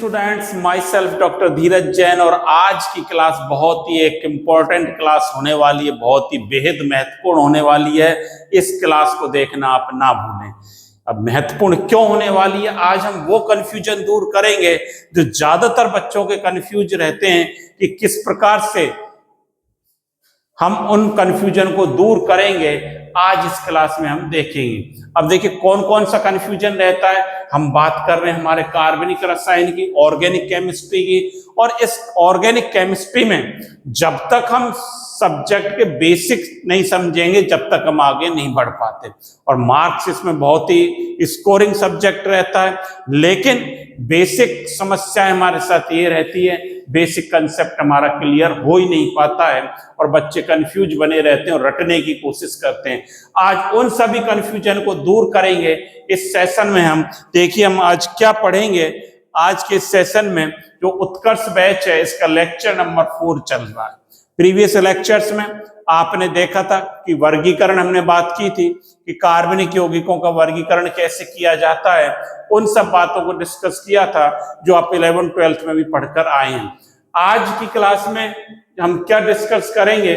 Students, my self doctor धीरज जैन। और आज की क्लास बहुत ही एक इम्पॉर्टेंट क्लास होने वाली है, बहुत ही बेहद महत्वपूर्ण होने वाली है। इस क्लास को देखना आप ना भूलें। अब महत्वपूर्ण क्यों होने वाली है, आज हम वो कंफ्यूजन दूर करेंगे जो ज्यादातर बच्चों के कंफ्यूज रहते हैं कि किस प्रकार से हम उन कंफ्यूजन को दूर करेंगे। आज इस क्लास में हम देखेंगे। अब देखिए कौन कौन सा कंफ्यूजन रहता है। हम बात कर रहे हैं हमारे कार्बनिक रसायन की, ऑर्गेनिक केमिस्ट्री की। और इस ऑर्गेनिक केमिस्ट्री में जब तक हम सब्जेक्ट के बेसिक नहीं समझेंगे, जब तक हम आगे नहीं बढ़ पाते। और मार्क्स इसमें बहुत ही स्कोरिंग सब्जेक्ट रहता है, लेकिन बेसिक समस्याएं हमारे साथ ये रहती है, बेसिक कंसेप्ट हमारा क्लियर हो ही नहीं पाता है और बच्चे कंफ्यूज बने रहते हैं और रटने की कोशिश करते हैं। आज उन सभी कंफ्यूजन को दूर करेंगे इस सेशन में। हम देखिए हम आज क्या पढ़ेंगे। आज के सेशन में जो उत्कर्ष बैच है, इसका लेक्चर नंबर 4 चल रहा है। प्रीवियस लेक्चर्स में आपने देखा था कि वर्गीकरण हमने बात की थी कि कार्बनिक यौगिकों का वर्गीकरण कैसे किया जाता है। उन सब बातों को डिस्कस किया था जो आप 11th 12th में भी पढ़कर आए हैं। आज की क्लास में हम क्या डिस्कस करेंगे,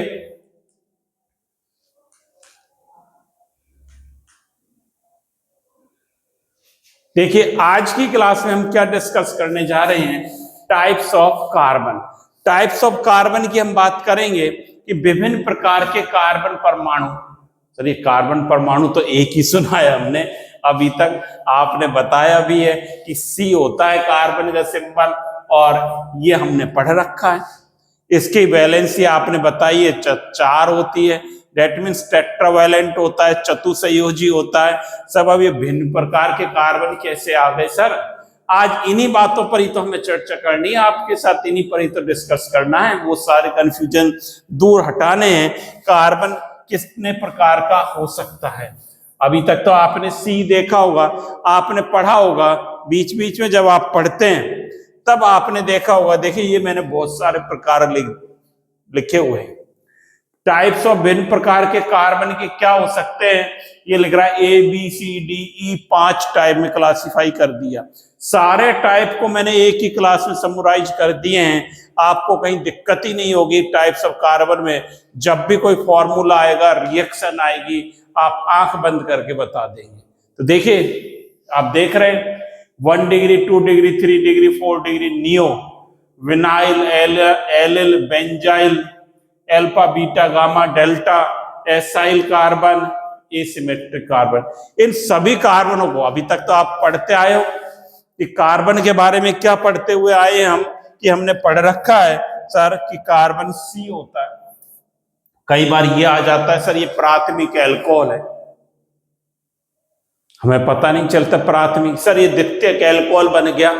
देखिए आज की क्लास में हम क्या डिस्कस करने जा रहे हैं, types of carbon. Types of carbon की हम बात करेंगे कि विभिन्न प्रकार के कार्बन परमाणु। चलिए कार्बन परमाणु तो एक ही सुना है हमने अभी तक, आपने बताया भी है कि C होता है कार्बन का सिंबल, और ये हमने पढ़ रखा है। इसकी वैलेंसी आपने बताई है 4 होती है, डेट मीन्स टेट्रावैलेंट होता है, चतुसंयोजी होता है सब। अब ये भिन्न प्रकार के कार्बन कैसे आ गए सर? आज इन्हीं बातों पर ही तो हमें चर्चा करनी है आपके साथ, इन्हीं पर ही तो डिस्कस करना है। वो सारे कंफ्यूजन दूर हटाने हैं। कार्बन कितने प्रकार का हो सकता है? अभी तक तो आपने C देखा होगा, आपने पढ़ा होगा, बीच बीच में जब आप पढ़ते हैं तब आपने देखा होगा। देखिए ये मैंने बहुत सारे प्रकार लिखे हुए हैं। टाइप्स ऑफ भिन्न प्रकार के कार्बन के क्या हो सकते हैं, ये लिख रहा है ABCDE 5 टाइप में क्लासिफाई कर दिया। सारे टाइप को मैंने एक ही क्लास में समराइज कर दिए हैं, आपको कहीं दिक्कत ही नहीं होगी। टाइप्स ऑफ कार्बन में जब भी कोई फॉर्मूला आएगा, रिएक्शन आएगी, आप आंख बंद करके बता देंगे। तो देखिए आप देख रहे हैं 1 degree, 2 degree, 3 degree, 4 degree neo, vinyl, allyl, benzyl, alpha, beta, gamma, delta, acyl carbon, asymmetric carbon. इन सभी कार्बनों को अभी तक तो आप पढ़ते आए हो कि कार्बन के बारे में क्या पढ़ते हुए आए हम, कि हमने पढ़ रखा है सर कि कार्बन C होता है। कई बार ये आ जाता है सर ये प्राथमिक अल्कोहल है, हमें पता नहीं चलता प्राथमिक, सर ये द्वितीयक अल्कोहल बन गया।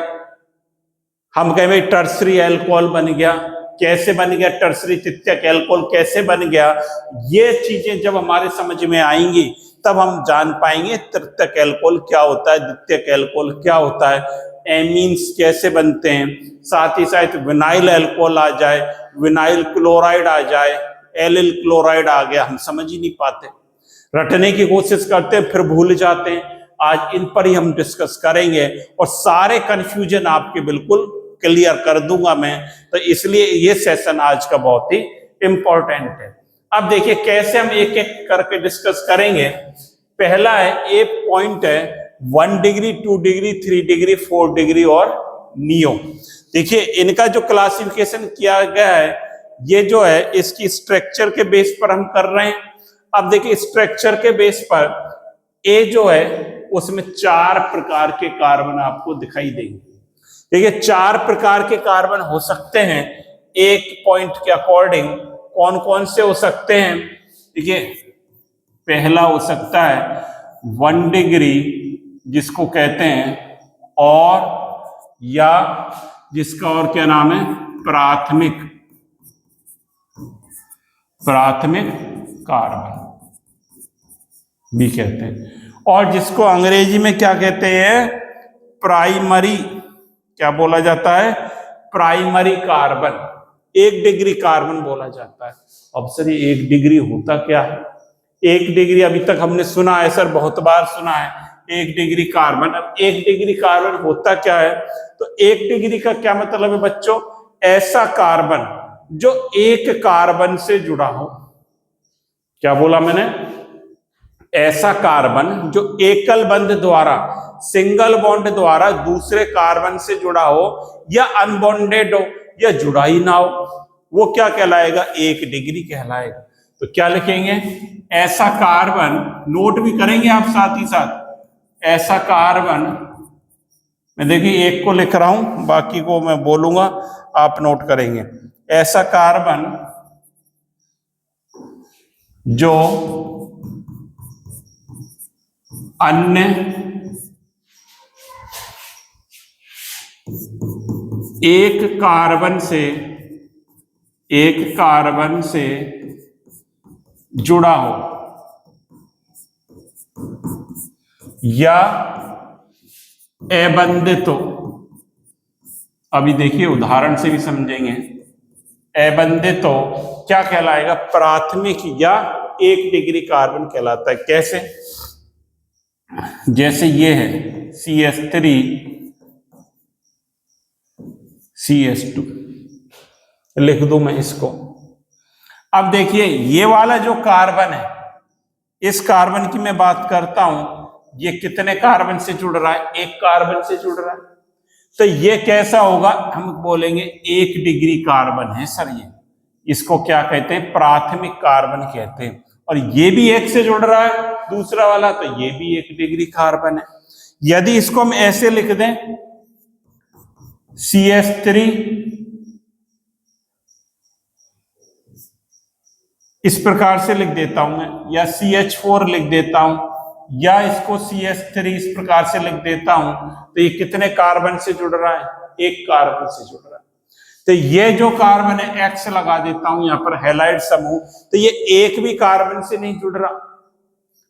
हम कहें टर्सरी अल्कोहल बन गया। कैसे बन गया टर्सरी तृतीयक अल्कोहल, कैसे बन गया? ये चीजें जब हमारे समझ में आएंगी तब हम जान पाएंगे तृतीयक अल्कोहल क्या होता है, द्वितीयक अल्कोहल क्या होता है, एमीन्स कैसे बनते हैं। साथ ही साथ विनाइल अल्कोहल आ जाए, विनाइल क्लोराइड आ जाए, एलिल क्लोराइड आ गया, हम समझ ही नहीं पाते, रटने की कोशिश करते हैं फिर भूल जाते हैं। आज इन पर ही हम डिस्कस करेंगे और सारे कंफ्यूजन आपके बिल्कुल क्लियर कर दूंगा मैं। तो इसलिए ये सेशन आज का बहुत ही इंपॉर्टेंट है। अब देखिए कैसे हम एक एक करके डिस्कस करेंगे। पहला है, एक पॉइंट है 1 डिग्री, 2 डिग्री, 3 डिग्री, 4 डिग्री और नियो। देखिए इनका जो क्लासिफिकेशन किया गया है, ये जो है इसकी स्ट्रक्चर के बेस पर हम कर रहे हैं। अब देखिए स्ट्रक्चर के बेस पर ए जो है उसमें 4 प्रकार के कार्बन आपको दिखाई देंगे। देखिए 4 प्रकार के कार्बन हो सकते हैं एक पॉइंट के अकॉर्डिंग। कौन कौन से हो सकते हैं? देखिए पहला हो सकता है 1 डिग्री, जिसको कहते हैं, और या जिसका और क्या नाम है, प्राथमिक कार्बन भी कहते हैं, और जिसको अंग्रेजी में क्या कहते हैं, प्राइमरी, क्या बोला जाता है, प्राइमरी कार्बन। 1 डिग्री कार्बन बोला जाता है। अब सर ये 1 डिग्री होता क्या है? 1 डिग्री अभी तक हमने सुना है सर, बहुत बार सुना है 1 डिग्री कार्बन। अब 1 डिग्री कार्बन होता क्या है, तो 1 डिग्री का क्या मतलब है बच्चों, ऐसा कार्बन जो एक कार्बन से जुड़ा हो। क्या बोला मैंने, ऐसा कार्बन जो एकल बंध द्वारा, सिंगल बॉन्ड द्वारा दूसरे कार्बन से जुड़ा हो, या अनबॉन्डेड हो, या जुड़ा ही ना हो, वो क्या कहलाएगा, 1 डिग्री कहलाएगा। तो क्या लिखेंगे, ऐसा कार्बन, नोट भी करेंगे आप साथ ही साथ, ऐसा कार्बन, मैं देखिए एक को लिख रहा हूं, बाकी को मैं बोलूंगा, आप नोट करेंगे। ऐसा कार्बन जो अन्य एक कार्बन से जुड़ा हो, या अबंधित हो। अभी देखिए उदाहरण से भी समझेंगे। अबंधित हो क्या कहलाएगा, प्राथमिक या 1 डिग्री कार्बन कहलाता है। कैसे, जैसे ये है CH3 CH2, लिख दूं मैं इसको। अब देखिए ये वाला जो कार्बन है, इस कार्बन की मैं बात करता हूं, ये कितने कार्बन से जुड़ रहा है, 1 कार्बन से जुड़ रहा है। तो ये कैसा होगा, हम बोलेंगे 1 डिग्री कार्बन है सर ये, इसको क्या कहते हैं, प्राथमिक कार्बन कहते हैं। और ये भी 1 से जुड़ रहा है दूसरा वाला, तो ये भी 1 डिग्री कार्बन है। यदि इसको हम ऐसे लिख दें, CH3 इस प्रकार से लिख देता हूं मैं, या CH4 लिख देता हूं, या इसको CH3 इस प्रकार से लिख देता हूं, तो ये कितने कार्बन से जुड़ रहा है, 1 कार्बन से जुड़ रहा है। तो ये जो कार्बन है, X लगा देता हूं यहां पर, हैलाइड समूह, तो ये 1 भी कार्बन से नहीं जुड़ रहा,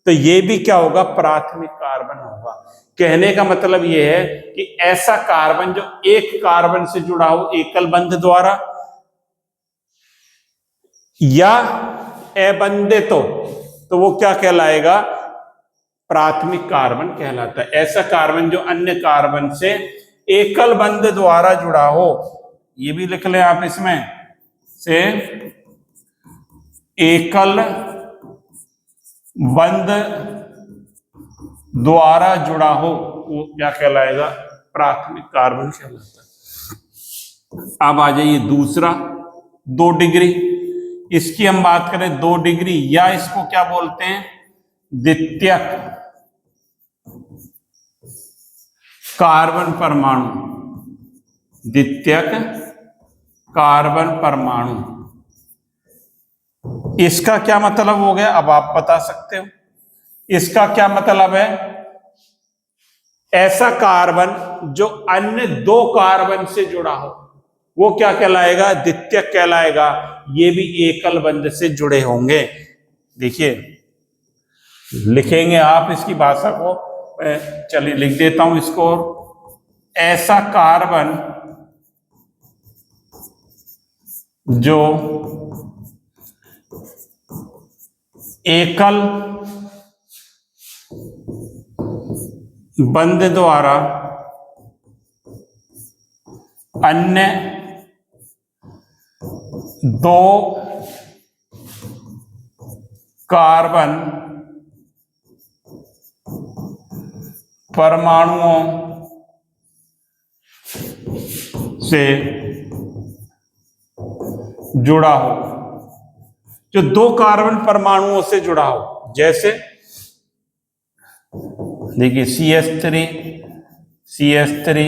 तो ये भी क्या होगा, प्राथमिक कार्बन होगा। कहने का मतलब ये है कि ऐसा कार्बन जो 1 कार्बन से जुड़ा हो एकल बंध द्वारा, या अबंधित हो, तो वो क्या कहलाएगा, प्राथमिक कार्बन कहलाता है। ऐसा कार्बन जो अन्य कार्बन से एकल बंध द्वारा जुड़ा हो, ये भी लिख लें आप इसमें, से एकल बंध द्वारा जुड़ा हो, वो क्या कहलाएगा, प्राथमिक कार्बन कहलाता है। अब आ जाइए दूसरा, 2 डिग्री, इसकी हम बात करें 2 डिग्री, या इसको क्या बोलते हैं, द्वितीयक कार्बन परमाणु, द्वितीयक कार्बन परमाणु। इसका क्या मतलब हो गया, अब आप बता सकते हो। इसका क्या मतलब है, ऐसा कार्बन जो अन्य 2 कार्बन से जुड़ा हो, वो क्या कहलाएगा, द्वितीयक कहलाएगा। ये भी एकल बंध से जुड़े होंगे। देखिए लिखेंगे आप इसकी भाषा को, चलिए लिख देता हूं इसको, ऐसा कार्बन जो एकल बंध द्वारा अन्य 2 कार्बन परमाणुओं से जुड़ा हो, जो 2 कार्बन परमाणुओं से जुड़ा हो। जैसे देखिए CH3 CH3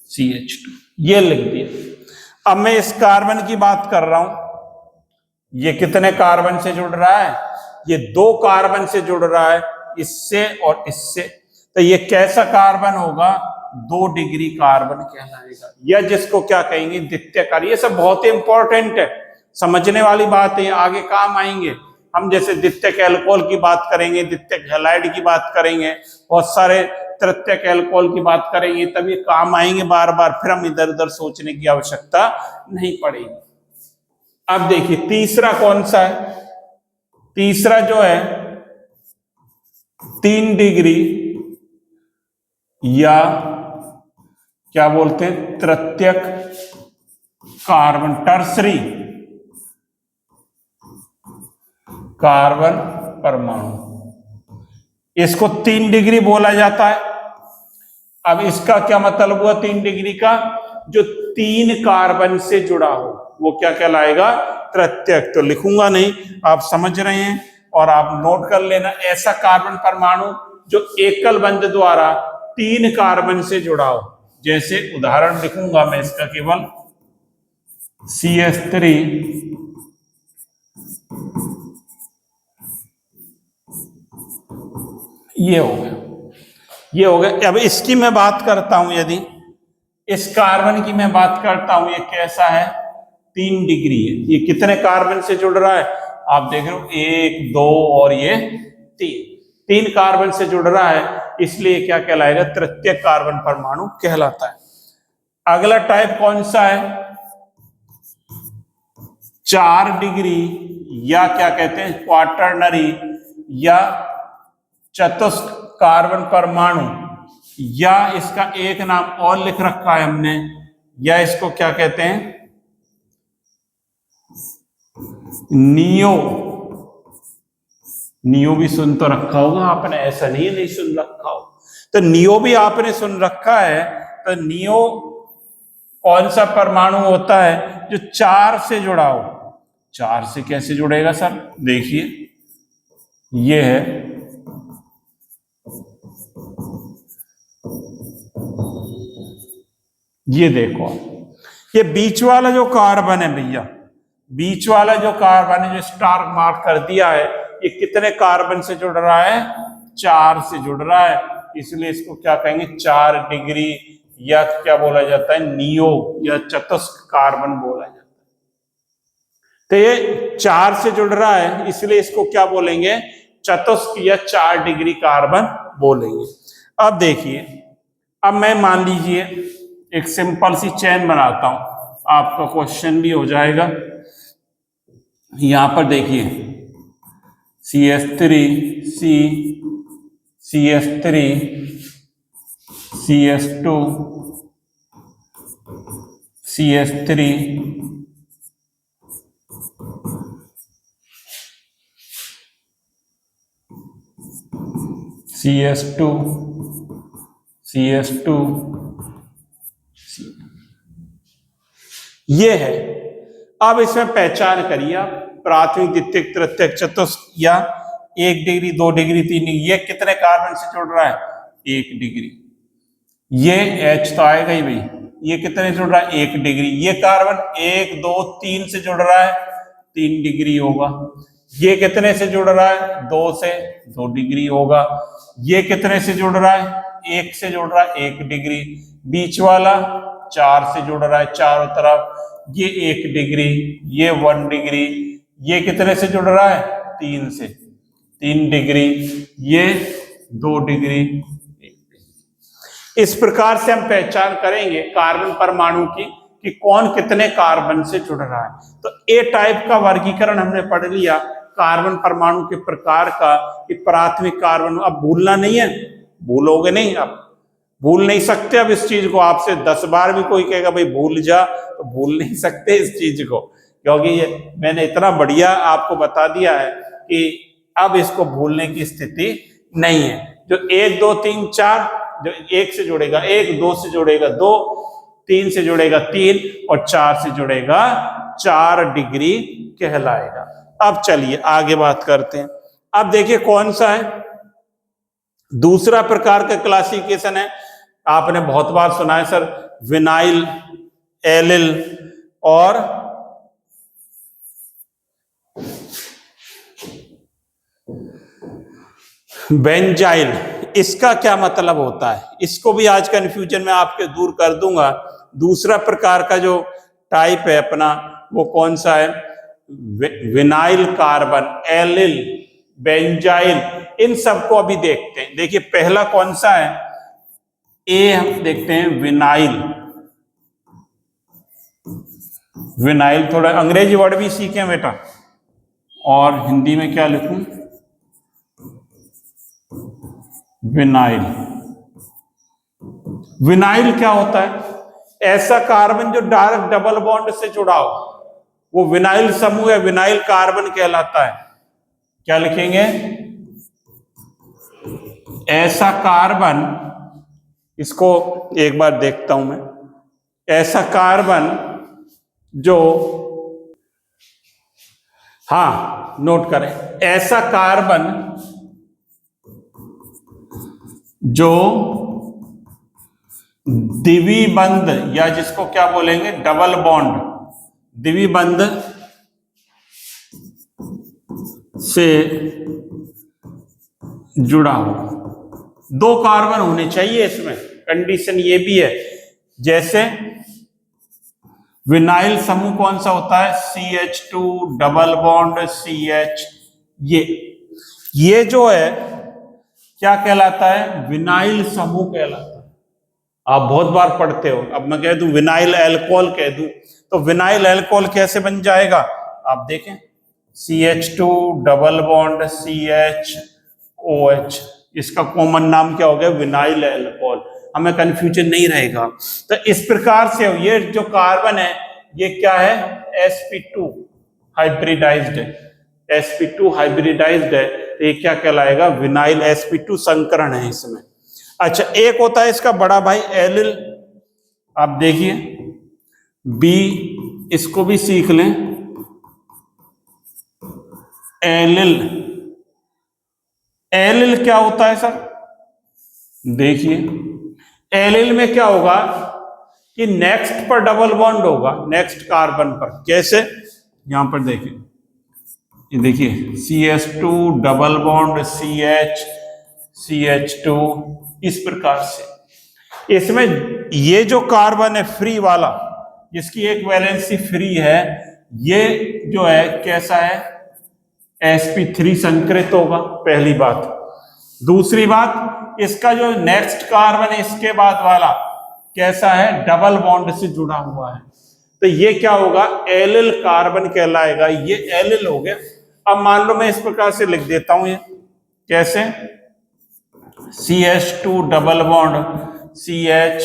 CH2, ये लिख दिया। अब मैं इस कार्बन की बात कर रहा हूं, ये कितने कार्बन से जुड़ रहा है, ये 2 कार्बन से जुड़ रहा है, इससे और इससे। तो ये कैसा कार्बन होगा, 2 डिग्री कार्बन कहलाएगा, या जिसको क्या कहेंगे, द्वितीयक कार्बन। ये सब बहुत ही इंपॉर्टेंट है, समझने वाली बात है, आगे काम आएंगे। हम जैसे द्वितीयक एल्कोहल की बात करेंगे, द्वितीयक हैलाइड की बात करेंगे, बहुत सारे तृतीयक एल्कोहल की बात करेंगे, तब ये काम आएंगे बार बार, फिर हम इधर उधर सोचने की आवश्यकता नहीं पड़ेगी। अब देखिए तीसरा कौन सा है, तीसरा जो है 3 डिग्री या क्या बोलते हैं तृतीयक कार्बन, टर्सरी कार्बन परमाणु, इसको 3 डिग्री बोला जाता है। अब इसका क्या मतलब हुआ 3 डिग्री का? जो 3 कार्बन से जुड़ा हो वो क्या कहलाएगा? तृतीयक। तो लिखूंगा नहीं, आप समझ रहे हैं और आप नोट कर लेना। ऐसा कार्बन परमाणु जो एकल बंध द्वारा 3 कार्बन से जुड़ा हो, जैसे उदाहरण लिखूंगा मैं इसका केवल CH3 ये हो गया, ये हो गया। अब इसकी मैं बात करता हूं, यदि इस कार्बन की मैं बात करता हूं, ये कैसा है? 3 डिग्री है। ये कितने कार्बन से जुड़ रहा है? आप देख रहे हो 1 2 और ये 3 कार्बन से जुड़ रहा है, इसलिए क्या कहलाएगा? तृतीयक कार्बन परमाणु कहलाता है। अगला टाइप कौन सा है? 4 डिग्री या क्या कहते हैं क्वाटरनरी या चतुष्क कार्बन परमाणु, या इसका एक नाम और लिख रखा है हमने, या इसको क्या कहते हैं नियो। नियो भी सुन तो रखा होगा आपने, ऐसा नहीं सुन रखा हो। तो नियो भी आपने सुन रखा है। तो नियो कौन सा परमाणु होता है? जो 4 से जुड़ा हो। 4 से कैसे जुड़ेगा सर? देखिए ये है, ये देखो, ये बीच वाला जो कार्बन है भैया, बीच वाला जो कार्बन है जो स्टार मार्क कर दिया है, ये कितने कार्बन से जुड़ रहा है? 4 से जुड़ रहा है, इसलिए इसको क्या कहेंगे? 4 डिग्री या क्या बोला जाता है? नियो या चतुष्क कार्बन बोला जाता है। तो ये 4 से जुड़ रहा है, इसलिए इसको क्या बोलेंगे? चतुष्क या 4 डिग्री कार्बन बोलेंगे। अब देखिए, अब मैं मान लीजिए एक सिंपल सी चेन बनाता हूं, आपका क्वेश्चन भी हो जाएगा। यहां पर देखिए CH3 C CH3 CH2 CH3 CH2 CH2 ये है। अब इसमें पहचान करिए आप, प्राथमिक द्वितीयक तृतीयक चतुष्क या 1 डिग्री 2 डिग्री 3 डिग्री, ये कितने कार्बन से जुड़ रहा है? 1 डिग्री। ये H तो आएगा ही भाई, ये कितने से जुड़ रहा है? 1 डिग्री। ये कार्बन 1 2 3 से जुड़ रहा है, 3 डिग्री होगा। ये कितने से जुड़ रहा है? 2 से, 2 डिग्री होगा। ये कितने से जुड़ रहा है? 1 से जुड़ रहा है, 1 डिग्री। बीच वाला 4 से जुड़ रहा है चारों तरफ, ये 1 डिग्री, ये 1 डिग्री। ये कितने से जुड़ रहा है? 3 से, 3 डिग्री। ये 2 डिग्री। इस प्रकार से हम पहचान करेंगे कार्बन परमाणु की कि कौन कितने कार्बन से जुड़ रहा है। तो ए टाइप का वर्गीकरण हमने पढ़ लिया कार्बन परमाणु के प्रकार का, कि प्राथमिक कार्बन। अब भूलना नहीं है, भूलोगे नहीं, अब भूल नहीं सकते। अब इस चीज को आपसे 10 बार भी कोई कहेगा भाई भूल जा, तो भूल नहीं सकते इस चीज को, क्योंकि ये मैंने इतना बढ़िया आपको बता दिया है कि अब इसको भूलने की स्थिति नहीं है। जो 1 2 3 4, जो 1 से जुड़ेगा 1, 2 से जुड़ेगा 2, 3 से जुड़ेगा 3 और 4 से जुड़ेगा 4 डिग्री कहलाएगा। अब चलिए आगे बात करते हैं। अब देखिए कौन सा है दूसरा प्रकार का क्लासिफिकेशन है। आपने बहुत बार सुना है सर, विनाइल, एलिल और बेंजाइल। इसका क्या मतलब होता है? इसको भी आज कंफ्यूजन में आपके दूर कर दूंगा। दूसरा प्रकार का जो टाइप है अपना, वो कौन सा है? विनाइल कार्बन, एलिल, बेंजाइल, इन सबको अभी देखते हैं। देखिए पहला कौन सा है? ए हम देखते हैं, विनाइल। विनाइल, थोड़ा अंग्रेजी वर्ड भी सीखें बेटा, और हिंदी में क्या लिखूं? विनाइल। विनाइल क्या होता है? ऐसा कार्बन जो डायरेक्ट डबल बॉन्ड से जुड़ा हो, वो विनाइल समूह या विनाइल कार्बन कहलाता है। क्या लिखेंगे? ऐसा कार्बन, इसको एक बार देखता हूं मैं। ऐसा कार्बन जो, हाँ नोट करें, ऐसा कार्बन जो द्विबंध या जिसको क्या बोलेंगे डबल बॉन्ड, द्विबंध से जुड़ा हो। दो कार्बन होने चाहिए इसमें, कंडीशन ये भी है। जैसे विनाइल समूह कौन सा होता है? CH2 double bond CH। ये जो है क्या कहलाता है? विनाइल समूह कहलाता है। आप बहुत बार पढ़ते हो। अब मैं कह दूं विनाइल अल्कोहल कह दूं तो विनाइल अल्कोहल कैसे बन जाएगा? आप देखें, CH2 डबल बॉन्ड CHOH, इसका कॉमन नाम क्या हो गया? Vinyl alcohol. हमें कंफ्यूजन नहीं रहेगा। तो इस प्रकार से ये जो कार्बन है ये क्या है? sp2 हाइब्रिडाइज्ड है। sp2 हाइब्रिडाइज्ड है तो ये क्या कहलाएगा? विनाइल sp2 संकरण है इसमें। अच्छा, एक होता है इसका बड़ा भाई एलिल। आप देखिए बी, इसको भी सीख लें। एलिल, एलिल क्या होता है सर? देखिए एलिल में क्या होगा कि नेक्स्ट पर डबल बॉन्ड होगा, नेक्स्ट कार्बन पर। कैसे? यहां पर देखिए, ये देखिए CH2 double bond CH, CH2, इस प्रकार से। इसमें ये जो कार्बन है फ्री वाला, जिसकी एक वैलेंसी फ्री है, ये जो है कैसा है? sp3 संकृत होगा, पहली बात। दूसरी बात, इसका जो नेक्स्ट कार्बन है इसके बाद वाला कैसा है? डबल बॉन्ड से जुड़ा हुआ है। तो ये क्या होगा? एलिल कार्बन कहलाएगा। ये एलिल हो गया। अब मान लो मैं इस प्रकार से लिख देता हूं, ये कैसे? CH2 double bond CH,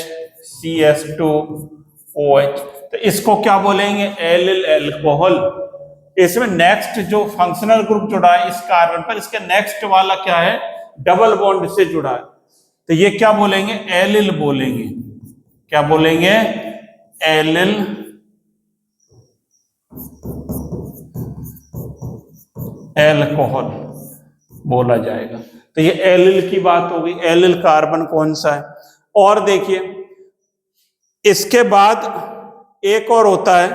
CH2OH। तो इसको क्या बोलेंगे? Allyl alcohol. इसमें नेक्स्ट जो फंक्शनल ग्रुप जुड़ा है इस कार्बन पर, इसके नेक्स्ट वाला क्या है? डबल बॉन्ड से जुड़ा है। तो ये क्या बोलेंगे? एलिल बोलेंगे। क्या बोलेंगे? एलिल अल्कोहल बोला जाएगा। तो ये एलिल की बात होगी। एलिल कार्बन कौन सा है? और देखिए इसके बाद एक और होता है,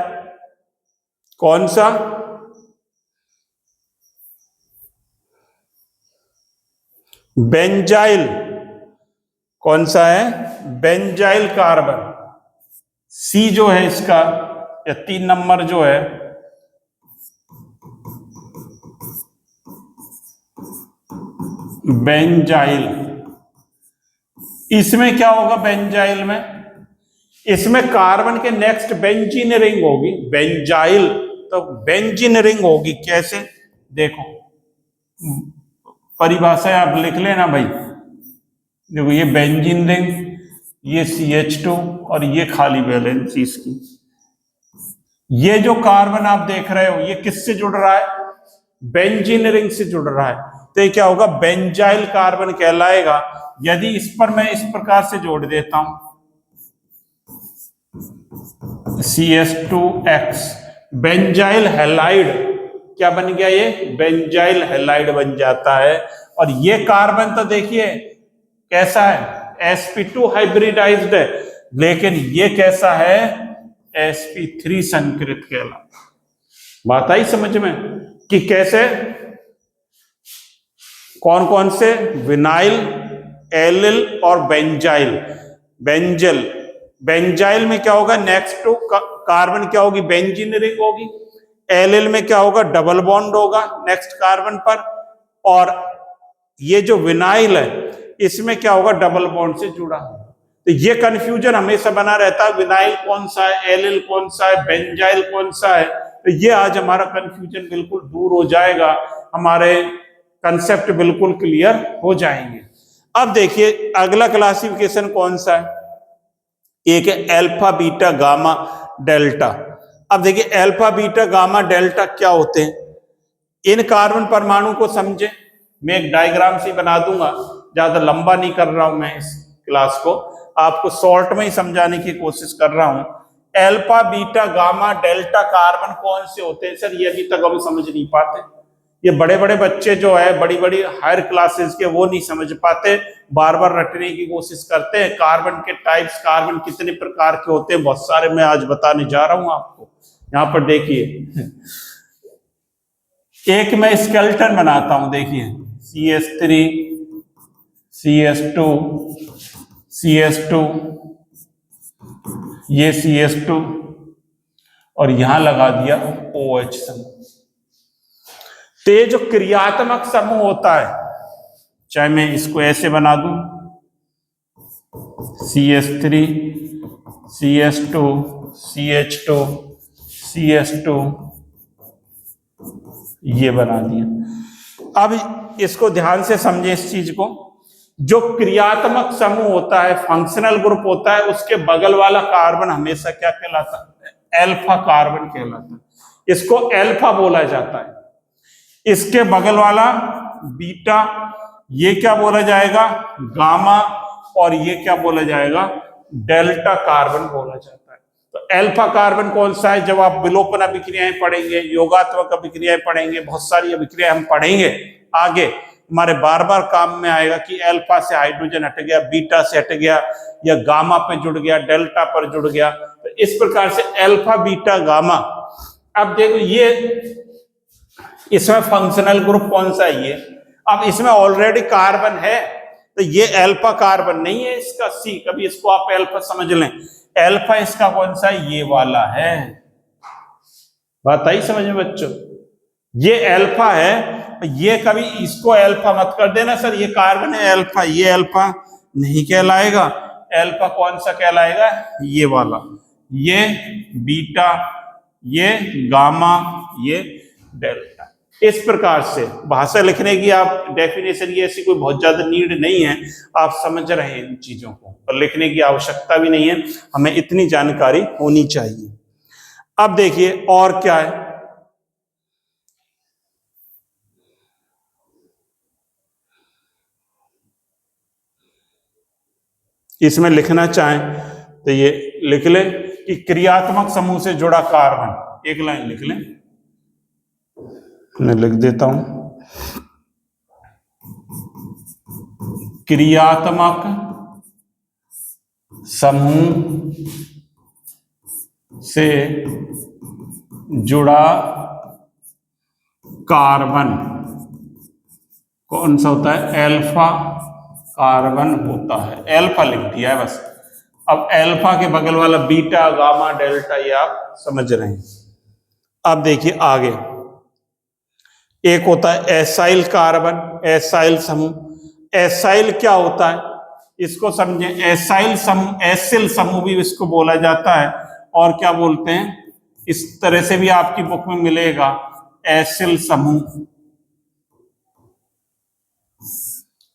कौन सा? बेंजाइल। कौन सा है? Benzyl carbon. C जो है इसका, या 3 नंबर जो है, बेंजाइल। इसमें क्या होगा? बेंजाइल में, इसमें कार्बन के नेक्स्ट बेंजीन रिंग होगी। बेंजाइल तो बेंजीन रिंग होगी। कैसे? देखो परिभाषा आप लिख लेना भाई। देखो ये बेंजीन रिंग, ये CH2 और ये खाली वैलेंसी इसकी। ये जो कार्बन आप देख रहे हो ये किससे जुड़ रहा है? बेंजीन रिंग से जुड़ रहा है। तो ये क्या होगा? बेंजाइल कार्बन कहलाएगा। यदि इस पर मैं इस प्रकार से जोड़ देता हूं CH2X, बेंजाइल हैलाइड, क्या बन गया? ये बेंजाइल हैलाइड बन जाता है। और ये कार्बन तो देखिए कैसा है? sp2 हाइब्रिडाइज्ड है, लेकिन ये कैसा है? sp3 संकृत कहलाता। बात आई समझ में कि कैसे? कौन कौन से? विनाइल, एलिल और बेंजाइल। बेंजल, बेंजाइल में क्या होगा? नेक्स्ट टू कार्बन क्या होगी? बेंजीन रिंग होगी। एलिल में क्या होगा? डबल बॉन्ड होगा नेक्स्ट कार्बन पर। और ये जो विनाइल है इसमें क्या होगा? डबल बॉन्ड से जुड़ा। तो ये कंफ्यूजन हमेशा बना रहता है, विनाइल कौन सा है, एलिल कौन सा है, बेंजाइल कौन सा है। तो ये आज हमारा कंफ्यूजन बिल्कुल दूर हो जाएगा, हमारे कंसेप्ट बिल्कुल क्लियर हो जाएंगे। अब देखिए अगला क्लासिफिकेशन कौन सा है, एक है अल्फा बीटा गामा डेल्टा। अब देखिए अल्फा बीटा गामा डेल्टा क्या होते हैं, इन कार्बन परमाणु को समझे। मैं एक डायग्राम से बना दूंगा, ज्यादा लंबा नहीं कर रहा हूं मैं इस क्लास को, आपको शॉर्ट में ही समझाने की कोशिश कर रहा हूं। Alpha beta gamma delta carbon कौन से होते हैं सर, ये अभी तक हम समझ नहीं पाते। ये बड़े बड़े बच्चे जो है बड़ी बड़ी हायर क्लासेस के, वो नहीं समझ पाते, बार बार रटने की कोशिश करते हैं। कार्बन के टाइप्स, कार्बन कितने प्रकार के होते हैं, बहुत सारे मैं आज बताने जा रहा हूं आपको। यहां पर देखिए एक मैं स्केलेटन बनाता हूं, देखिए CH3 CH2 CH2, ये CH2 और यहां लगा दिया OH समूह। तो ये जो क्रियात्मक समूह होता है, चाहे मैं इसको ऐसे बना दूं CH3 CH2 CH2 CH2, ये बना दिया। अब इसको ध्यान से समझे इस चीज को, जो क्रियात्मक समूह होता है, फंक्शनल ग्रुप होता है, उसके बगल वाला कार्बन हमेशा क्या कहलाता है, अल्फा कार्बन कहलाता है। इसको अल्फा बोला जाता है। इसके बगल वाला बीटा, ये क्या बोला जाएगा, गामा, और ये क्या बोला जाएगा, डेल्टा कार्बन बोला जाता है। तो अल्फा कार्बन कौन सा है, जब आप विलोपन अभिक्रियाएं पढ़ेंगे, योगात्मक अभिक्रियाएं पढ़ेंगे, बहुत सारी अभिक्रिया हम पढ़ेंगे आगे, हमारे बार बार काम में आएगा कि अल्फा से हाइड्रोजन हट गया, बीटा से हट गया, या गामा पे जुड़ गया, डेल्टा पर जुड़ गया। तो इस प्रकार से अल्फा बीटा गामा। अब देखो ये इसमें फंक्शनल ग्रुप कौन सा है, ये अब इसमें ऑलरेडी कार्बन है, तो ये अल्फा कार्बन नहीं है इसका C, कभी इसको आप अल्फा समझ लें। अल्फा इसका कौन सा है, ये वाला है। बात आई समझ में बच्चों, ये अल्फा है, ये कभी इसको अल्फा मत कर देना सर, ये कार्बन है अल्फा, ये अल्फा नहीं कहलाएगा। अल्फा कौन सा कहलाएगा, ये वाला, ये बीटा, ये गामा, ये डेल्टा। इस प्रकार से भाषा लिखने की आप डेफिनेशन की ऐसी कोई बहुत ज्यादा नीड नहीं है, आप समझ रहे हैं इन चीजों को, और लिखने की आवश्यकता भी नहीं है, हमें इतनी जानकारी होनी चाहिए। अब देखिए और क्या है, इसमें लिखना चाहें तो ये लिख लें कि क्रियात्मक समूह से जुड़ा कार्बन, एक लाइन लिख लें, मैं लिख देता हूं, क्रियात्मक समूह से जुड़ा कार्बन कौन सा होता है, अल्फा कार्बन होता है। अल्फा लिख दिया है बस। अब अल्फा के बगल वाला बीटा गामा डेल्टा, ये आप समझ रहे हैं। अब देखिए आगे एक होता है एसाइल कार्बन, एसाइल समूह। एसाइल क्या होता है इसको समझे, एसाइल समूह, एसिल समूह भी इसको बोला जाता है, और क्या बोलते हैं, इस तरह से भी आपकी बुक में मिलेगा एसिल समूह,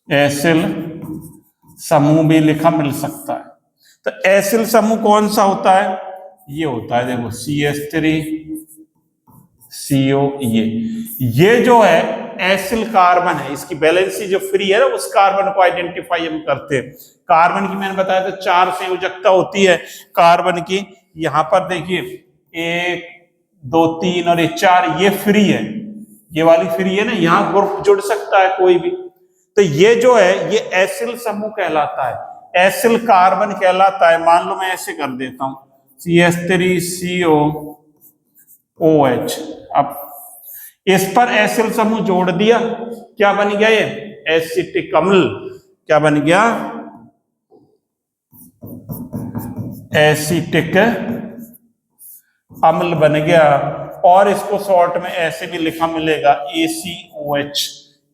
एसिल समूह भी लिखा मिल सकता है। तो एसिल समूह कौन सा होता है, ये होता है, देखो CH3 CO, ये जो है एसिल कार्बन है, इसकी वैलेंसी जो फ्री है ना, उस कार्बन को आइडेंटिफाई हम करते हैं। कार्बन की मैंने बताया था 4 संयोजकता होती है कार्बन की, यहां पर देखिए 1 2 3 और ये 4, ये फ्री है, ये वाली फ्री है ना, यहां ग्रुप जुड़ सकता है कोई भी। तो ये जो है ये एसिल समूह कहलाता है, एसिल कार्बन कहलाता है। मान लो मैं ऐसे कर देता हूं CH3 CO OH, अब इस पर एसिल समूह जोड़ दिया, क्या बन गया, ये एसिटिक अम्ल, क्या बन गया, एसिटिक अम्ल बन गया। और इसको शॉर्ट में ऐसे भी लिखा मिलेगा ACOH,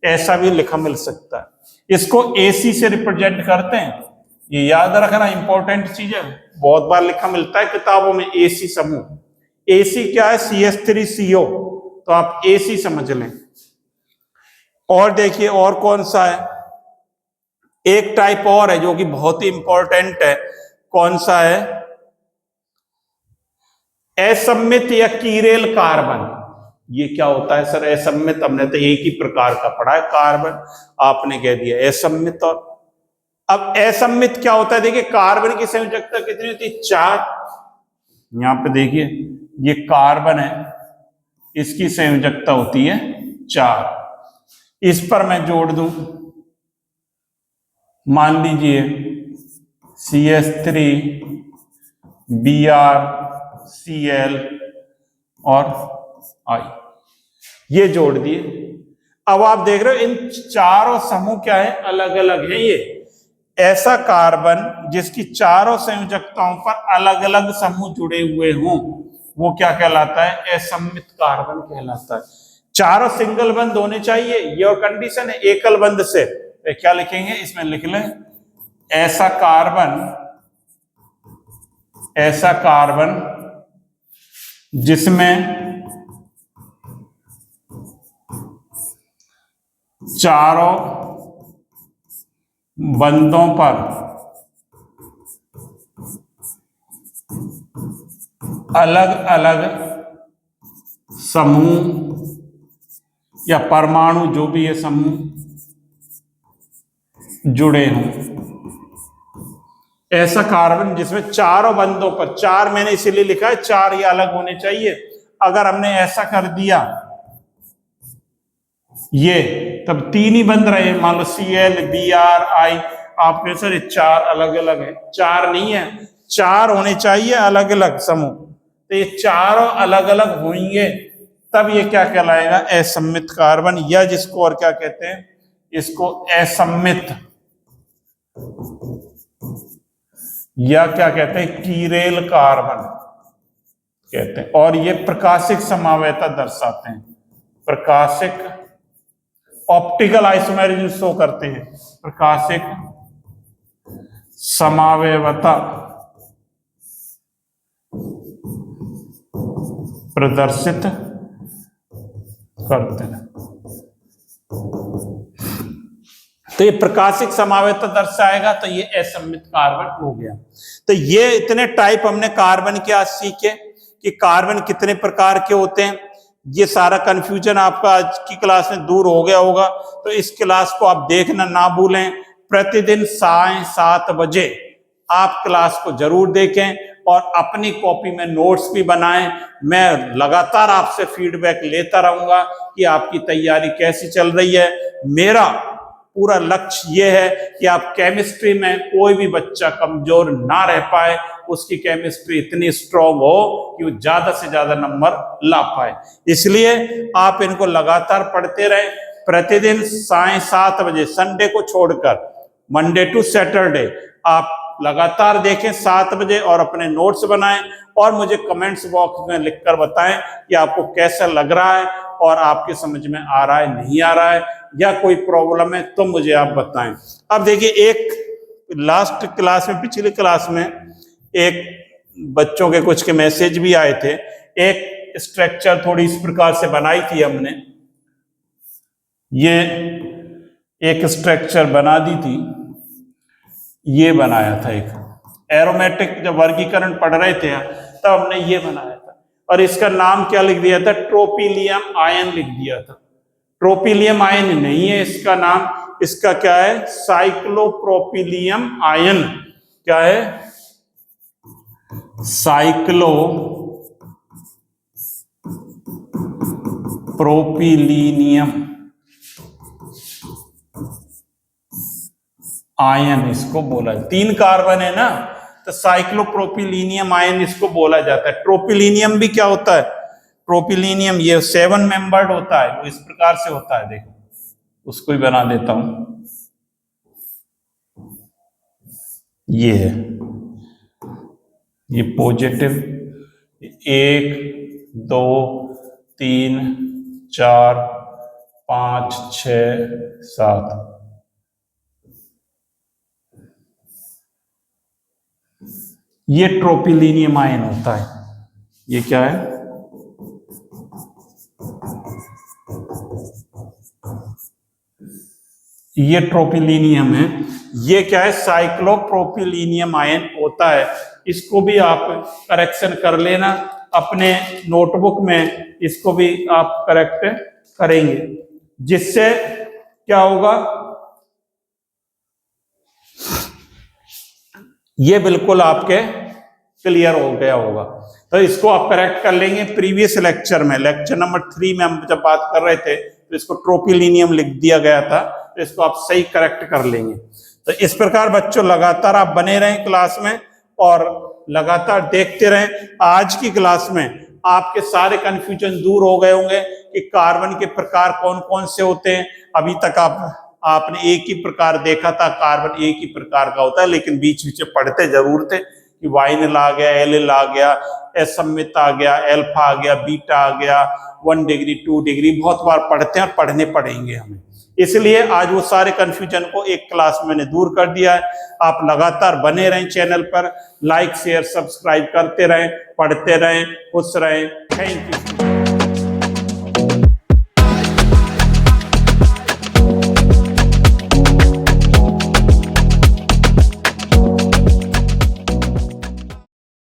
ऐसा भी लिखा मिल सकता है। इसको AC से रिप्रेजेंट करते हैं, ये याद रखना इंपॉर्टेंट चीज है, बहुत बार लिखा मिलता है किताबों में AC समूह। AC क्या है, CH3 CO, तो आप AC समझ लें। और देखिए और कौन सा है, एक टाइप और है जो कि बहुत ही इंपॉर्टेंट है, कौन सा है? असममित या कीरेल कार्बन। ये क्या होता है सर असममित? हमने तो एक ही प्रकार का पढ़ा है कार्बन, आपने कह दिया असममित। और अब असममित क्या होता है? देखिए कार्बन की संयोजकता कितनी होती है? 4। यहां पे देखिए ये कार्बन है, इसकी संयोजकता होती है 4। इस पर मैं जोड़ दूं, मान लीजिए CH3 BrCl और I, ये जोड़ दिए। अब आप देख रहे हो इन चारों समूह क्या है? अलग अलग है। ये ऐसा कार्बन जिसकी चारों संयोजकताओं पर अलग अलग समूह जुड़े हुए हों, वो क्या कहलाता है? असममित कार्बन कहलाता है। चारों सिंगल बंद होने चाहिए, ये और कंडीशन है। एकल बंद से तो क्या लिखेंगे? इसमें लिख लें ऐसा कार्बन जिसमें चारों बंदों पर अलग अलग समूह या परमाणु, जो भी ये समूह जुड़े हों। ऐसा कार्बन जिसमें चारों बंदों पर, 4 मैंने इसीलिए लिखा है 4 ये अलग होने चाहिए। अगर हमने ऐसा कर दिया ये, तब 3 ही बंद रहे। मान लो Cl Br I, आप कह सर 4 अलग अलग है। 4 नहीं है, 4 होने चाहिए अलग अलग समूह। तो ये चारों अलग अलग होंगे तब ये क्या कहलाएगा? असममित कार्बन, या जिसको और क्या कहते हैं? इसको असममित या क्या कहते हैं? कीरेल कार्बन कहते हैं। और ये प्रकाशिक समावयता दर्शाते हैं। प्रकाशिक ऑप्टिकल आइसोमेरिज्म शो करते हैं, प्रकाशिक समावयवता प्रदर्शित करते हैं। तो ये प्रकाशिक समावयता दर्शाएगा, तो ये असममित कार्बन हो गया। तो ये इतने टाइप हमने कार्बन के आज सीखे कि कार्बन कितने प्रकार के होते हैं। ये सारा कंफ्यूजन आपका आज की क्लास में दूर हो गया होगा। तो इस क्लास को आप देखना ना भूलें। प्रतिदिन 7:30 बजे आप क्लास को जरूर देखें और अपनी कॉपी में नोट्स भी बनाएं। मैं लगातार आपसे फीडबैक लेता रहूंगा कि आपकी तैयारी कैसी चल रही है। मेरा पूरा लक्ष्य ये है कि आप केमिस्ट्री में कोई भी बच्चा कमजोर ना रह पाए, उसकी केमिस्ट्री इतनी स्ट्रांग हो कि वो ज्यादा से ज्यादा नंबर ला पाए। इसलिए आप इनको लगातार पढ़ते रहें। प्रतिदिन 7:30 बजे, संडे को छोड़कर मंडे टू सैटरडे आप लगातार देखें 7 बजे और अपने नोट्स बनाएं और मुझे कमेंट्स बॉक्स में लिखकर बताएं कि आपको कैसा लग रहा है और आपके समझ में आ रहा है, नहीं आ रहा है, या कोई प्रॉब्लम है तो मुझे आप बताएं। अब देखिए एक लास्ट क्लास में, पिछली क्लास में एक बच्चों के कुछ के मैसेज भी आए थे। एक स्ट्रक्चर थोड़ी इस प्रकार से बनाई थी हमने, ये एक स्ट्रक्चर बना दी थी, ये बनाया था। एक एरोमेटिक जब वर्गीकरण पढ़ रहे थे तब हमने ये बनाया था और इसका नाम क्या लिख दिया था? ट्रोपिलियम आयन लिख दिया था। ट्रोपिलियम आयन नहीं है इसका नाम, इसका क्या है? साइक्लोप्रोपिलियम आयन। क्या है? साइक्लोप्रोपिलीनियम आयन इसको बोला। 3 कार्बन है ना, तो साइक्लोप्रोपिलीनियम आयन इसको बोला जाता है। ट्रोपिलीनियम भी क्या होता है? ट्रोपिलीनियम ये 7 मेंबर्ड होता है, वो इस प्रकार से होता है। देखो उसको ही बना देता हूं, ये है, ये पॉजिटिव 1 2 3 4 5 6 7। ये ट्रोपिलीनियम आयन होता है। ये क्या है? ये ट्रोपिलीनियम है। ये क्या है, साइक्लोप्रोपिलीनियम आयन होता है। इसको भी आप करेक्शन कर लेना अपने नोटबुक में, इसको भी आप करेक्ट करेंगे, जिससे क्या होगा, ये बिल्कुल आपके क्लियर हो गया होगा। तो इसको आप करेक्ट कर लेंगे। प्रीवियस लेक्चर में, लेक्चर नंबर 3 में हम जब बात कर रहे थे तो इसको ट्रोपिलीनियम लिख दिया गया था, तो इसको आप सही करेक्ट कर लेंगे। तो इस प्रकार बच्चों लगातार आप बने रहें क्लास में और लगातार देखते रहें। आज की क्लास में आपके सारे कंफ्यूजन दूर हो गए होंगे कि कार्बन के प्रकार कौन कौन से होते हैं। अभी तक आपने एक ही प्रकार देखा था, कार्बन एक ही प्रकार का होता है, लेकिन बीच बीच में पढ़ते जरूर थे कि वाइनल आ गया, एलिल आ गया, असमित आ गया, एल्फा आ गया, बीटा आ गया, 1 डिग्री 2 डिग्री, बहुत बार पढ़ते हैं और पढ़ने पड़ेंगे हमें। इसलिए आज वो सारे कंफ्यूजन को एक क्लास में मैंने दूर कर दिया है। आप लगातार बने रहें चैनल पर, लाइक शेयर सब्सक्राइब करते रहें, पढ़ते रहें, खुश रहें। Thank you.